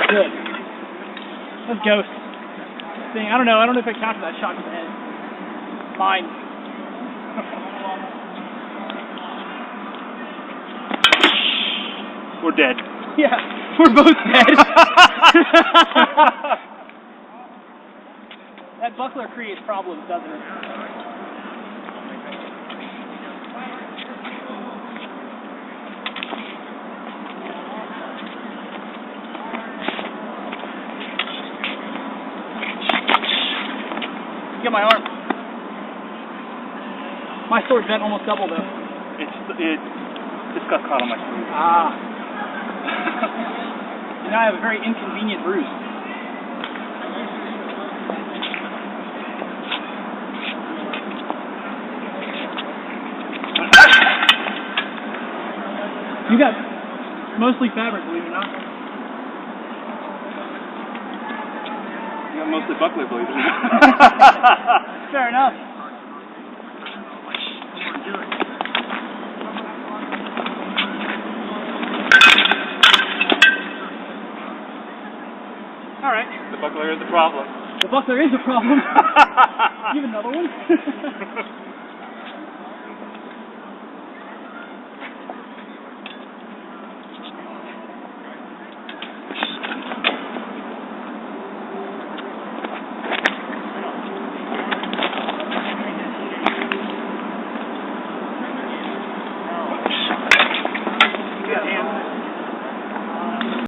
Good. Let's ghost. Thing. I don't know if I counted that shot to the head. Mine. We're dead. Yeah, we're both dead. That buckler creates problems, doesn't it? Get my arm. My sword bent almost double though. It just got caught on my sleeve. Ah. So now I have a very inconvenient bruise. You got mostly fabric, believe it or not. You got mostly buckler, believe it or not. Fair enough. All right. The buckler is a problem. The buckler is a problem. You have another one?